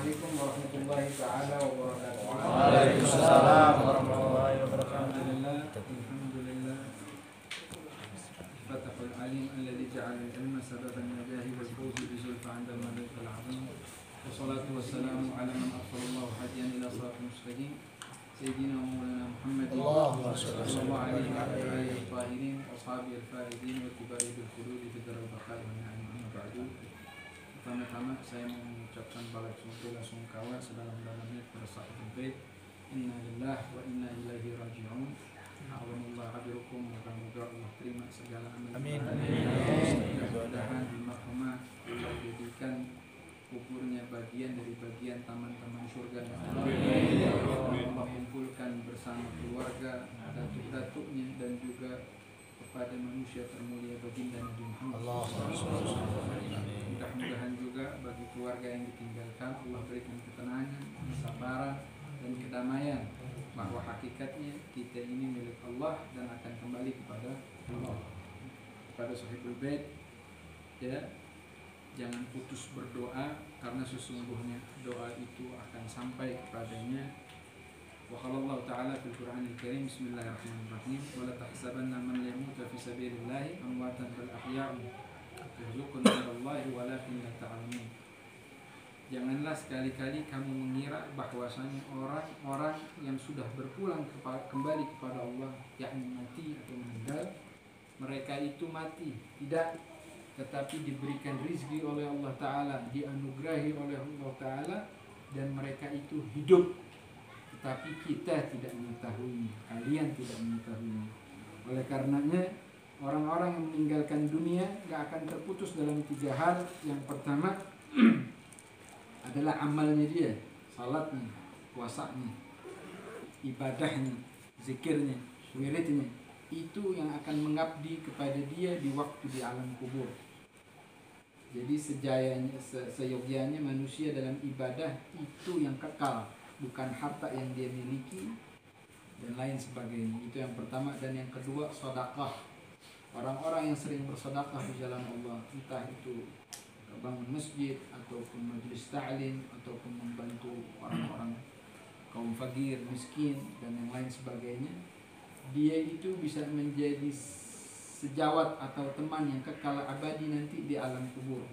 Assalamualaikum warahmatullahi taala wabarakatuh. Waalaikumsalam warahmatullahi wabarakatuh. Alhamdulillah. Fatahul alim alladzi ja'ala al-ilma sababan najahi wal fawzi bi zulfa 'inda al-malik al-'azim. Wassalatu wassalamu ala man arsalallahu hadiyan ila siratal mustaqim. Sayyidina Maulana Muhammad sallallahu alaihi wa alihi tahirin ashabi al-faizin wa tibai bil khulud fi daril baqa'i wa na'im amma ba'du. Pertama-tama saya mengucapkan bela-sungkawa sedalam-dalamnya kepada sahabat Bait. Inna lillahi wa inna ilaihi raji'un. Alhamdulillah habirukum, moga-moga Allah terima segala amal mudah-mudahan di marhumah Allah jadikan kuburnya bagian dari bagian taman-taman surga. Allah kumpulkan bersama keluarga, datuk-datuknya dan juga kepada manusia termulia baginda Nabi Muhammad. Mudah-mudahan juga bagi keluarga yang ditinggalkan Allah berikan ketenangan, kesabaran dan kedamaian, bahwa hakikatnya kita ini milik Allah dan akan kembali kepada Allah. Kepada Sahibul Bait, ya, jangan putus berdoa karena sesungguhnya doa itu akan sampai kepadanya. Wa qala Allah Ta'ala fil Qur'anil Karim, bismillahirrahmanirrahim, wa la tahsabanna man yamutu fi sabilillahi amwatan bal ahya'un yarzuqun minallahi walakin la ta'lamun. Janganlah sekali-kali kamu mengira bahwasanya orang-orang yang sudah berpulang kembali kepada Allah, yakni mati atau meninggal, mereka itu mati, tidak, tetapi diberikan rizki oleh Allah Ta'ala, dianugerahi oleh Allah Ta'ala, dan mereka itu hidup, tetapi kita tidak mengetahui, kalian tidak mengetahui. Oleh karenanya orang-orang yang meninggalkan dunia gak akan terputus dalam 3 hal. Yang pertama adalah amalnya dia, salatnya, puasanya, ibadahnya, zikirnya, wiridnya. Itu yang akan mengabdi kepada dia di waktu di alam kubur. Jadi seyogyanya manusia dalam ibadah itu yang kekal, bukan harta yang dia miliki dan lain sebagainya. Itu yang pertama. Dan yang kedua, sedekah. Orang-orang yang sering bersedekah di jalan Allah, entah itu bangun masjid ataupun majelis ta'lim ataupun membantu orang-orang kaum fakir, miskin dan yang lain sebagainya, dia itu bisa menjadi sejawat atau teman yang kekal abadi nanti di alam kubur.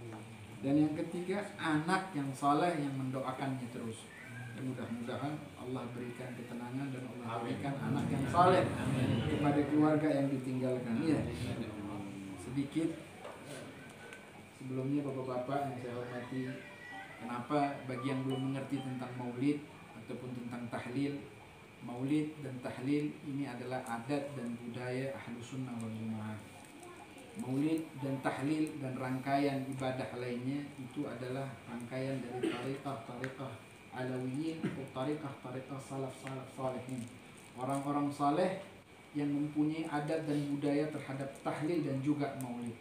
Dan yang ketiga, anak yang saleh yang mendoakannya terus. Mudah-mudahan Allah berikan ketenangan dan Allah berikan anak yang saleh kepada keluarga yang ditinggalkan. Ya, sedikit sebelumnya bapak-bapak yang saya hormati, kenapa bagi yang belum mengerti tentang maulid ataupun tentang tahlil, maulid dan tahlil ini adalah adat dan budaya Ahlus Sunnah wal Jamaah. Maulid dan tahlil dan rangkaian ibadah lainnya itu adalah rangkaian dari tariqah alawiyin atau tariqah salaf salihin, orang-orang saleh yang mempunyai adat dan budaya terhadap tahlil dan juga maulid.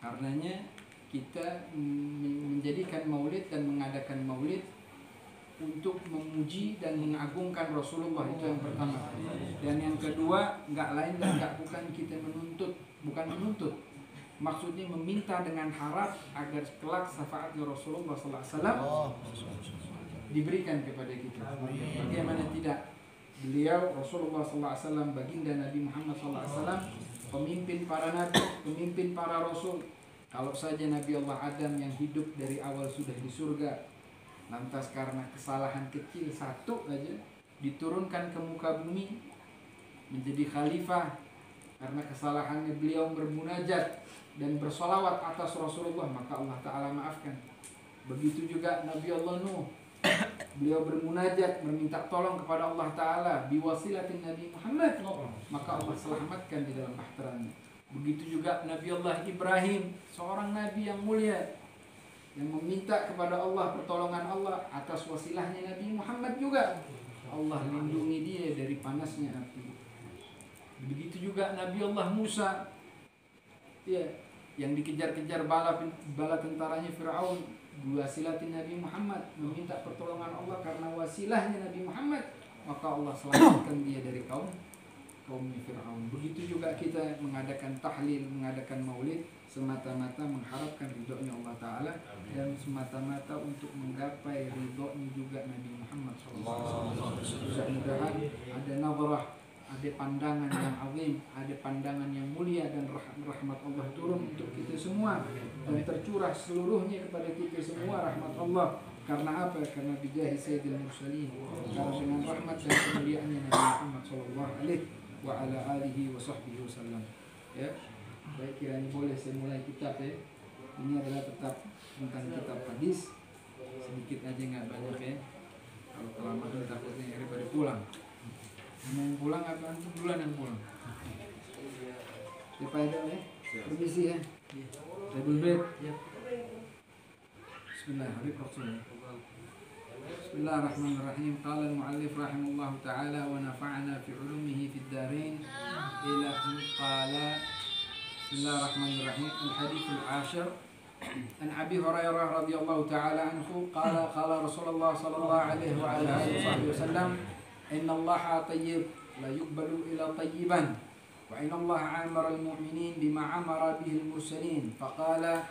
Karenanya kita menjadikan maulid dan mengadakan maulid untuk memuji dan mengagungkan Rasulullah, itu yang pertama. Dan yang kedua, nggak lain dan nggak bukan kita bukan menuntut, maksudnya meminta dengan harap agar kelak syafaat Rasulullah SAW diberikan kepada kita. Bagaimana tidak? Beliau Rasulullah SAW, baginda Nabi Muhammad SAW, pemimpin para nabi, pemimpin para rasul. Kalau saja Nabi Allah Adam yang hidup dari awal sudah di surga, lantas karena kesalahan kecil satu aja diturunkan ke muka bumi menjadi khalifah karena kesalahannya beliau bermunajat dan bersolawat atas Rasulullah, maka Allah Ta'ala maafkan. Begitu juga Nabi Allah Nuh, beliau bermunajat meminta tolong kepada Allah Ta'ala biwasilatin Nabi Muhammad, maka Allah selamatkan di dalam bahteranya. Begitu juga Nabi Allah Ibrahim, seorang nabi yang mulia yang meminta kepada Allah pertolongan Allah atas wasilahnya Nabi Muhammad juga, Allah lindungi dia dari panasnya api. Begitu juga Nabi Allah Musa, ya, yang dikejar-kejar bala tentaranya Fir'aun, wasilatin Nabi Muhammad, meminta pertolongan Allah karena wasilahnya Nabi Muhammad, maka Allah selamatkan dia dari kaum kaum Fir'aun. Begitu juga kita mengadakan tahlil, mengadakan maulid semata-mata mengharapkan ridhonya Allah Ta'ala dan semata-mata untuk menggapai ridhonya juga Nabi Muhammad SAW. Mudah-mudahan ada nazarah, ada pandangan yang azim, ada pandangan yang mulia dan rahmat Allah turun untuk kita semua dan tercurah seluruhnya kepada kita semua rahmat Allah. Karena apa? Karena bijahi sayyidil mursalin, karena dengan rahmat dan kemuliaannya Nabi Muhammad sallallahu alaihi wa ala alihi wa sahbihi wasallam. Ya. Baik, kiranya boleh saya mulai kitab ya. Ini adalah tetap tentang kitab hadis. Sedikit aja, nggak banyak ya. Kalau kelamaan takutnya daripada pulang. Mau pulang apa antum duluan yang pulang? Siapa ada ya? Permisi ya. Tabul bed. Bismillahirrahmanirrahim. Bismillahirrahmanirrahim. Qala al-muallif rahimahullah ta'ala wa nafa'ana fi ulumihi fid darin ila an qala. Bismillahirrahmanirrahim. Al-hadits al-ashir an Abi Hurairah radhiyallahu ta'ala anhu qala qala Rasulullah sallallahu alaihi wa alihi wasallam inna Allah tayyib la yuqbalu illa tayyiban wa inna Allah amara al-mu'minin bima amara bihi al-mursalin faqala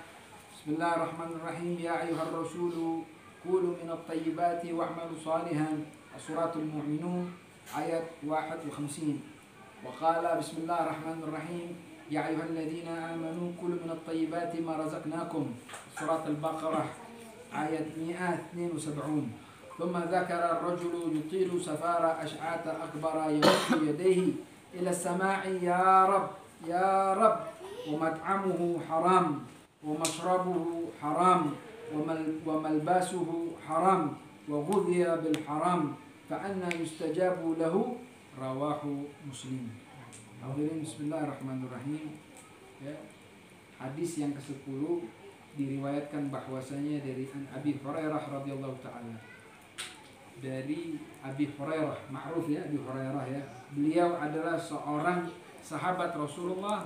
Bismillahirrahmanirrahim. Ya ayyuhar rasulu kulu minat tayyibati wa'malu salihan. Suratul Mu'minun ayat 51. Wa qala Bismillahirrahmanirrahim. Ya ayyuhalladzina amanu kulu minat tayyibati ma razaqnakum. Surat Al-Baqarah ayat 172. Thumma dzakara ar-rajulu yutilu safara ash'ata akbara yamuddu yadayhi ila as-sama'i ya rab ya rab wa mat'amuhu haram ومشربه حرام وملباسه حرام وغذي بالحرام فأنا يستجاب له رواه مسلم. Hadirin, bismillahirrahmanirrahim. Ya, hadis yang ke-10 diriwayatkan bahwasanya dari Abi Hurairah radhiyallahu taala. Dari Abi Hurairah, ma'ruf ya Abi Hurairah ya. Beliau adalah seorang sahabat Rasulullah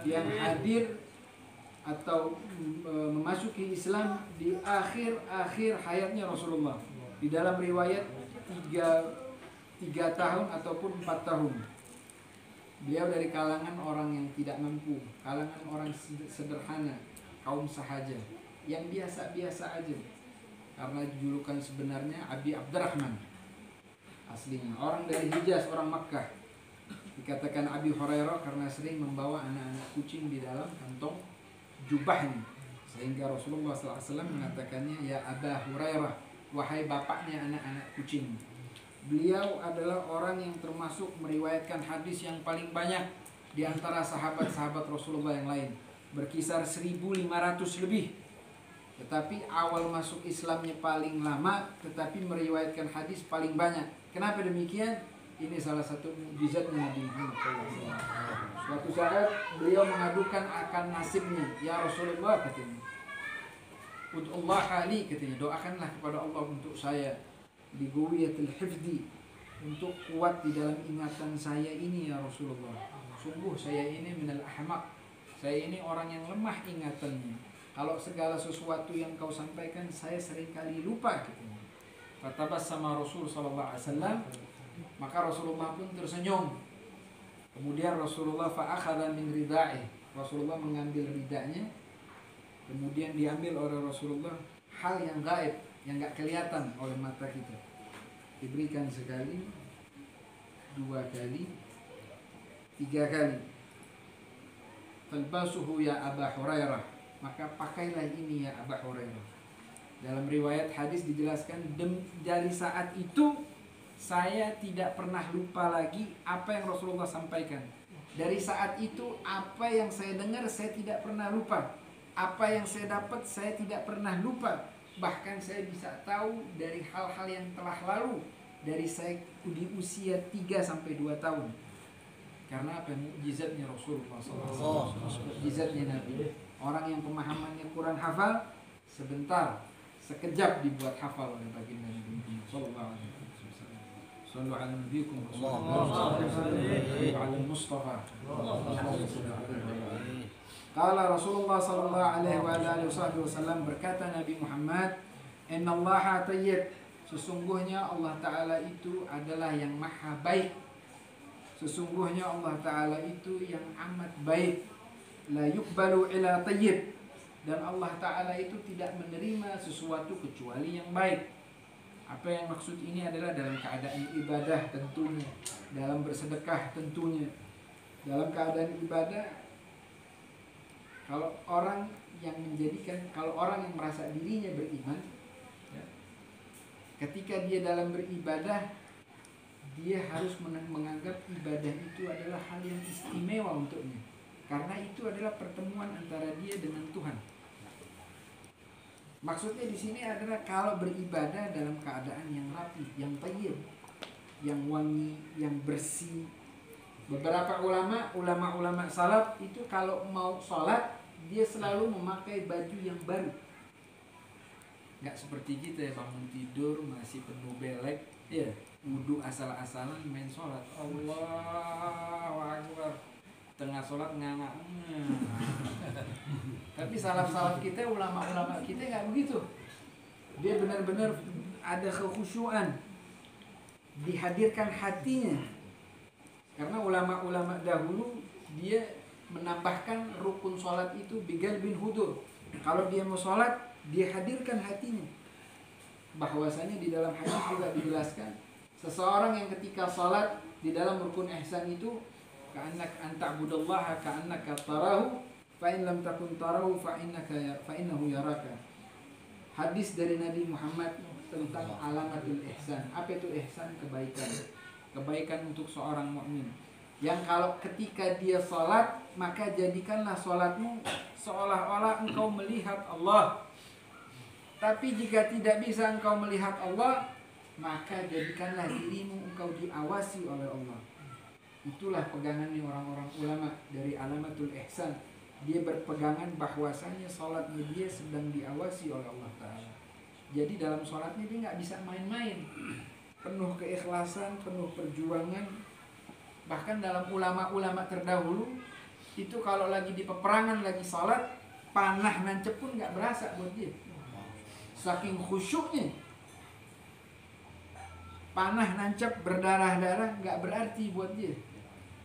yang hadir atau memasuki Islam di akhir hayatnya Rasulullah. Di dalam riwayat 3 tahun ataupun 4 tahun. Beliau dari kalangan orang yang tidak mampu, kalangan orang sederhana, kaum sahaja, yang biasa-biasa aja. Karena julukan sebenarnya Abi Abdurrahman aslinya. Orang dari Hijaz, orang Makkah. Dikatakan Abi Hurairah karena sering membawa anak-anak kucing di dalam kantong jubahnya, sehingga Rasulullah SAW mengatakannya ya Aba Hurairah, wahai bapaknya anak-anak kucing. Beliau adalah orang yang termasuk meriwayatkan hadis yang paling banyak di antara sahabat-sahabat Rasulullah yang lain, berkisar 1.500 lebih. Tetapi awal masuk Islamnya paling lama, tetapi meriwayatkan hadis paling banyak. Kenapa demikian? Ini salah satu mukjizatnya Nabi Muhammad SAW. Suatu saat beliau mengadukan akan nasibnya. Ya Rasulullah, katanya, Ud'ullah hali, katanya, doakanlah kepada Allah untuk saya biguwiyatil hifdi, untuk kuat di dalam ingatan saya ini ya Rasulullah. Sungguh saya ini minal ahmaq, saya ini orang yang lemah ingatannya. Kalau segala sesuatu yang kau sampaikan saya seringkali lupa, katanya. Fatabassama Rasul sallallahu alaihi wasallam, maka Rasulullah pun tersenyum. Kemudian Rasulullah fa'akhadha min rida'ih, Rasulullah mengambil ridanya. Kemudian diambil oleh Rasulullah hal yang gaib, yang gak kelihatan oleh mata kita. Diberikan sekali, 2 kali, 3 kali. Falbasuhu ya Aba Hurairah, maka pakailah ini ya Aba Hurairah. Dalam riwayat hadis dijelaskan, dari saat itu saya tidak pernah lupa lagi apa yang Rasulullah sampaikan. Dari saat itu apa yang saya dengar saya tidak pernah lupa. Apa yang saya dapat saya tidak pernah lupa. Bahkan saya bisa tahu dari hal-hal yang telah lalu dari saya di usia 3-2 tahun. Karena apa? Mukjizatnya Rasulullah SAW. Mukjizatnya Nabi. Orang yang pemahamannya kurang hafal, sebentar, sekejap dibuat hafal oleh baginda Nabi Muhammad SAW. Sallu ala nabiyikum Rasulullah ala Mustafa. Qala Rasulullah sallallahu alaihi wasallam, berkata Nabi Muhammad, innallaha tayyib, sesungguhnya Allah Ta'ala itu adalah yang maha baik. Sesungguhnya Allah Ta'ala itu yang amat baik. La yuqbalu ila tayyib. Dan Allah Ta'ala itu tidak menerima sesuatu kecuali yang baik. Apa yang maksud ini adalah dalam keadaan ibadah tentunya, dalam bersedekah tentunya. Dalam keadaan ibadah, kalau orang yang merasa dirinya beriman, ya, ketika dia dalam beribadah, dia harus menganggap ibadah itu adalah hal yang istimewa untuknya, karena itu adalah pertemuan antara dia dengan Tuhan. Maksudnya di sini adalah kalau beribadah dalam keadaan yang rapi, yang thayyib, yang wangi, yang bersih. Beberapa ulama salaf itu kalau mau sholat, dia selalu memakai baju yang baru. Nggak seperti kita ya, bangun tidur masih penuh belek, ya, wudhu asal-asalan main sholat. Allahu Akbar, tengah sholat nganga. Tapi salaf-salaf kita, ulama-ulama kita nggak begitu. Dia benar-benar ada kekhusyuan, dihadirkan hatinya. Karena ulama-ulama dahulu dia menambahkan rukun sholat itu bigal bin hudur. Kalau dia mau sholat, dia hadirkan hatinya. Bahwasanya di dalam hadis juga dijelaskan, seseorang yang ketika sholat di dalam rukun ihsan itu, ka'annak anta'budallaha ka'annaka tarahu, fa'in lam takun tarahu fa'innahu yaraka. Hadis dari Nabi Muhammad tentang alamatul ihsan. Apa itu ihsan? Kebaikan untuk seorang mukmin. Yang kalau ketika dia sholat, maka jadikanlah sholatmu seolah-olah engkau melihat Allah. Tapi jika tidak bisa engkau melihat Allah, maka jadikanlah dirimu engkau diawasi oleh Allah. Itulah pegangannya orang-orang ulama dari alamatul ihsan. Dia berpegangan bahwasanya sholatnya dia sedang diawasi oleh Allah Ta'ala. Jadi dalam sholatnya dia nggak bisa main-main. Penuh keikhlasan, penuh perjuangan. Bahkan dalam ulama-ulama terdahulu, itu kalau lagi di peperangan, lagi sholat, panah nancep pun nggak berasa buat dia. Saking khusyuknya. Panah nancep berdarah-darah nggak berarti buat dia.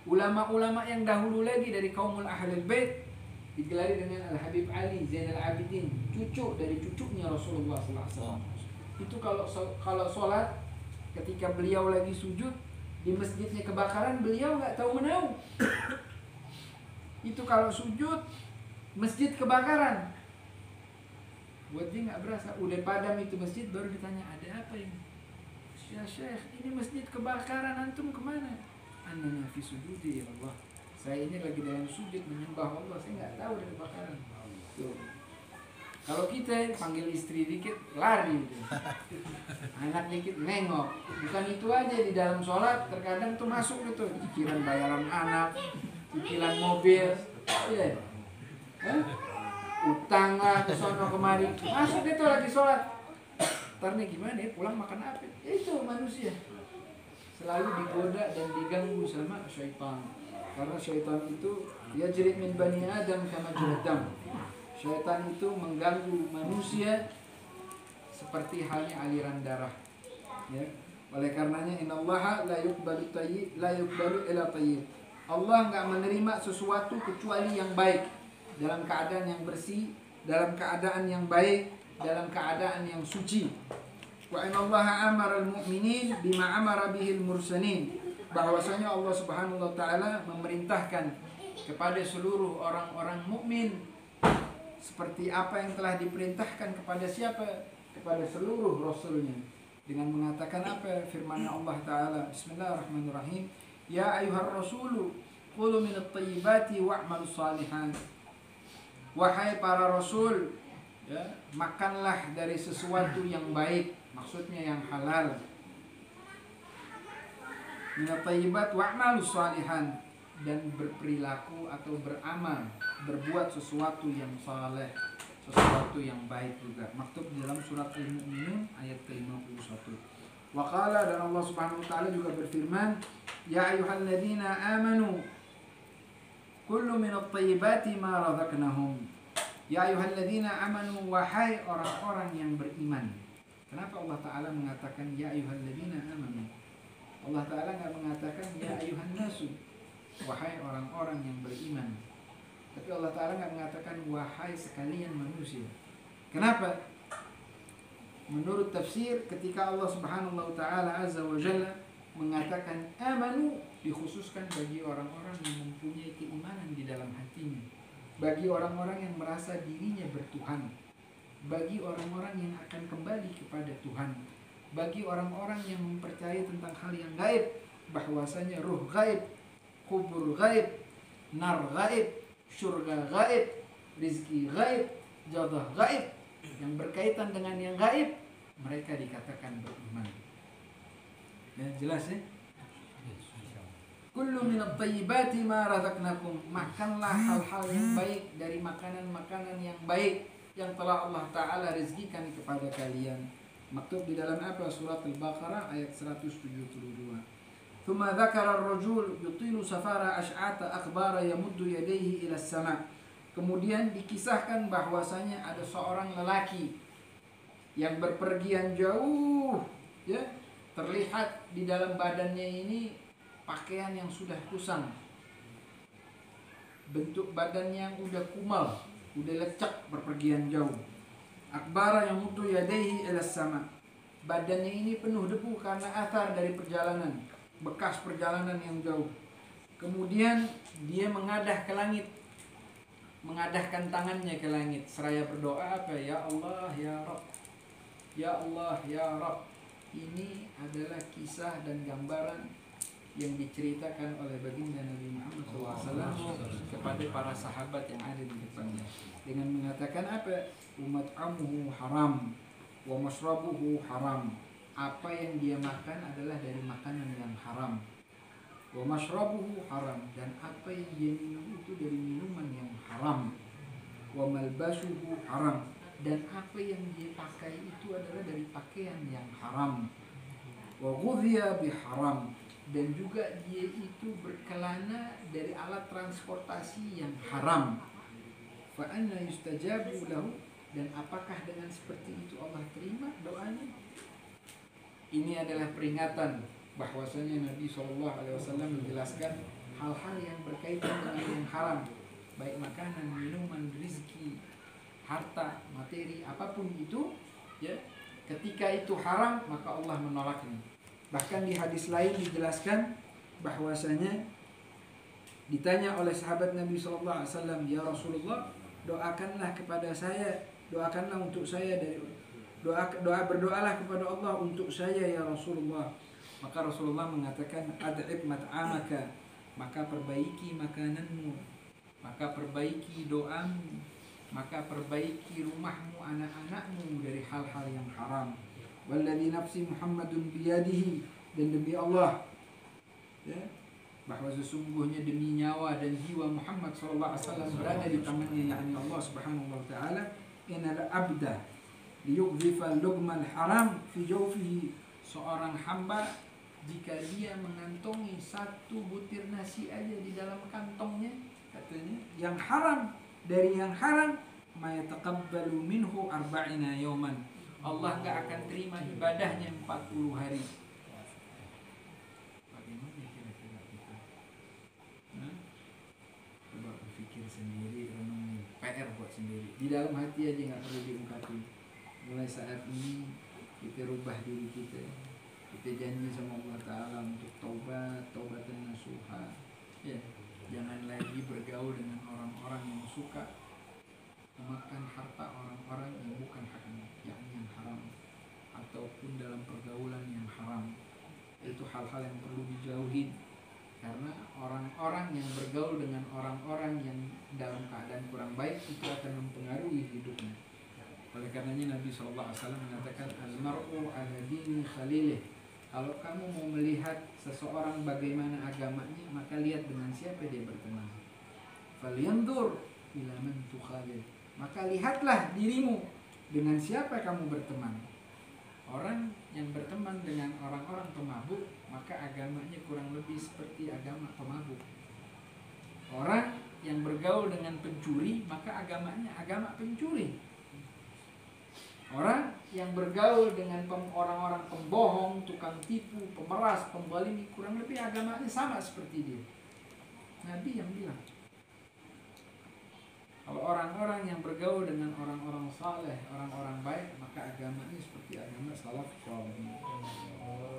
Ulama-ulama yang dahulu lagi dari kaumul ahlul bait digelari dengan Al-Habib Ali Zainal Abidin, cucu dari cucunya Rasulullah SAW. Itu kalau sholat, ketika beliau lagi sujud di masjidnya kebakaran, beliau nggak tahu menahu. Itu kalau sujud masjid kebakaran, buat dia nggak berasa. Udah padam itu masjid, baru ditanya ada apa ini? Ya Syekh, ini masjid kebakaran, antum kemana? Annana fi sujudi ya Allah. Saya ini lagi dalam sujud menyembah Allah, saya nggak tahu ada kebakaran. Tuh. Kalau kita panggil istri dikit lari gitu. Anak dikit nengok. Bukan itu aja, di dalam sholat terkadang tuh masuk gitu cicilan bayaran anak, cicilan mobil, ya. Utang lah ke sono kemari, masuk itu lagi sholat. Ntar nih gimana ya, pulang makan apa? Itu manusia selalu digoda dan diganggu sama syaitan. Karena syaitan itu yajri min bani Adam kama jadam. Syaitan itu mengganggu manusia seperti halnya aliran darah. Ya. Oleh karenanya innallaha la yuqbalu illa tayyib. Allah enggak menerima sesuatu kecuali yang baik, dalam keadaan yang bersih, dalam keadaan yang baik, dalam keadaan yang suci. Wa innallaha amara al-mu'minin bima amara bihil mursalin. Bahwasanya Allah Subhanahu wa taala memerintahkan kepada seluruh orang-orang mukmin seperti apa yang telah diperintahkan kepada siapa? Kepada seluruh rasulnya. Dengan mengatakan apa? Firman Allah Ta'ala, Bismillahirrahmanirrahim, Ya ayuhar rasulu qulu minat tayyibati wa'mal salihan. Wahai para rasul, ya, makanlah dari sesuatu yang baik, maksudnya yang halal. Minat tayyibat wa'mal salihan, dan berperilaku atau beramal, berbuat sesuatu yang saleh, sesuatu yang baik juga. Maktub di dalam surat Al-Mu'minun ayat ke-51. Wa qala, dan Allah Subhanahu wa taala juga berfirman, Ya ayyuhalladzina amanu kullu minat tayyibati ma razaqnahum. Ya ayyuhalladzina amanu, wahai orang-orang yang beriman. Kenapa Allah Ta'ala mengatakan Ya ayyuhalladzina amanu? Allah Ta'ala nggak mengatakan ya ayuhan nasu, wahai orang-orang yang beriman. Tapi Allah Ta'ala nggak mengatakan wahai sekalian manusia. Kenapa? Menurut tafsir, ketika Allah Subhanahu wa Ta'ala Azza wa Jalla mengatakan amanu, dikhususkan bagi orang-orang yang mempunyai keimanan di dalam hatinya, bagi orang-orang yang merasa dirinya bertuhan, bagi orang-orang yang akan kembali kepada Tuhan, bagi orang-orang yang mempercayai tentang hal yang gaib, bahwasanya ruh gaib, kubur gaib, nar gaib, surga gaib, rizki gaib, jodoh gaib, yang berkaitan dengan yang gaib, mereka dikatakan beriman. Ya, jelas ya? Kullu minat tayyibati ma razaqnakum, makanlah hal-hal yang baik dari makanan-makanan yang baik yang telah Allah Ta'ala rezekikan kepada kalian. Maktub di dalam apa? Surat Al-Baqarah ayat 172. Thumma dzakara ar-rajul yutilu safara ash'ata akhbara yamuddu yadayhi ila as-sama'. Kemudian dikisahkan bahwasanya ada seorang lelaki yang berpergian jauh, ya, terlihat di dalam badannya ini pakaian yang sudah kusam, bentuk badannya yang udah kumal, udah lecek, berpergian jauh. Akbara yang mutu yadaihi ila sama, badannya ini penuh debu karena athar dari perjalanan, bekas perjalanan yang jauh. Kemudian dia mengadah ke langit, mengadahkan tangannya ke langit seraya berdoa apa? Ya Allah ya Rabb, ya Allah ya Rabb. Ini adalah kisah dan gambaran yang diceritakan oleh baginda Nabi Muhammad SAW kepada para sahabat yang ada di depannya, dengan mengatakan apa? Umat amuhu haram wa masrabuhu haram. Apa yang dia makan adalah dari makanan yang haram. Wa masrabuhu haram, dan apa yang dia minum itu dari minuman yang haram. Wa malbasuhu haram, dan apa yang dia pakai itu adalah dari pakaian yang haram. Wa ghudhiya biharam, dan juga dia itu berkelana dari alat transportasi yang haram. Fa anna yustajabu lahu, dan apakah dengan seperti itu Allah terima doanya? Ini adalah peringatan bahwasanya Nabi SAW menjelaskan hal-hal yang berkaitan dengan yang haram, baik makanan, minuman, rizki, harta, materi, apapun itu, ya, ketika itu haram maka Allah menolaknya. Bahkan di hadis lain dijelaskan bahwasanya ditanya oleh sahabat Nabi SAW, ya Rasulullah, doakanlah kepada saya, doakanlah untuk saya dari berdoalah kepada Allah untuk saya ya Rasulullah. Maka Rasulullah mengatakan ad'ib mat'amaka, maka perbaiki makananmu, maka perbaiki doamu, maka perbaiki rumahmu, anak-anakmu dari hal-hal yang haram. Walladzi nafsi Muhammadun biyadihi, dan demi Allah, ya, bahwa sesungguhnya demi nyawa dan jiwa Muhammad SAW berada di tangannya, yakni Allah Subhanahu wa Ta'ala, innal abda liyughzifa lughmal haram fi jawfihi, seorang hamba jika dia mengantongi satu butir nasi aja di dalam kantongnya, katanya yang haram, dari yang haram, ma yataqabbalu minhu arba'ina yawman, Allah gak akan terima ibadahnya 40 hari. Bagaimana kira-kira kita? Coba berpikir sendiri, renungi, PR buat sendiri. Di dalam hati aja gak perlu diungkapin. Mulai saat ini kita rubah diri kita. Kita janji sama Allah Ta'ala untuk taubatan nasuha. Ya, jangan lagi bergaul dengan orang-orang yang suka memakan harta orang-orang yang bukan haknya, yakni yang haram, ataupun dalam pergaulan yang haram. Itu hal-hal yang perlu dijauhi, karena orang-orang yang bergaul dengan orang-orang yang dalam keadaan kurang baik itu akan mempengaruhi hidupnya. Oleh karenanya Nabi SAW mengatakan al-mar'u ala dini khalilih. Kalau kamu mau melihat seseorang bagaimana agamanya, maka lihat dengan siapa dia berteman. Falyanzur ila man tukhalil, maka lihatlah dirimu dengan siapa kamu berteman. Orang yang berteman dengan orang-orang pemabuk, maka agamanya kurang lebih seperti agama pemabuk. Orang yang bergaul dengan pencuri, maka agamanya agama pencuri. Orang yang bergaul dengan orang-orang pembohong, tukang tipu, pemeras, pembalimi, kurang lebih agamanya sama seperti dia. Nabi yang bilang, kalau orang-orang yang bergaul dengan orang-orang saleh, orang-orang baik, maka agamanya seperti agama salaf saleh.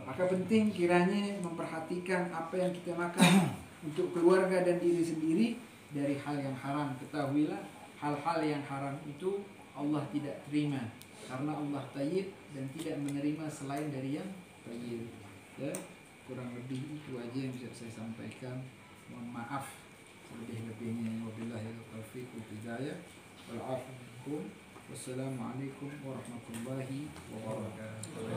Maka penting kiranya memperhatikan apa yang kita makan untuk keluarga dan diri sendiri dari hal yang haram. Ketahuilah hal-hal yang haram itu Allah tidak terima, karena Allah tayyib dan tidak menerima selain dari yang tayyib. Ya, kurang lebih itu aja yang bisa saya sampaikan. Mohon maaf selebih-lebihnya. Wabillahi taufiq wal hidayah wal afu. Wassalamualaikum warahmatullahi wabarakatuh.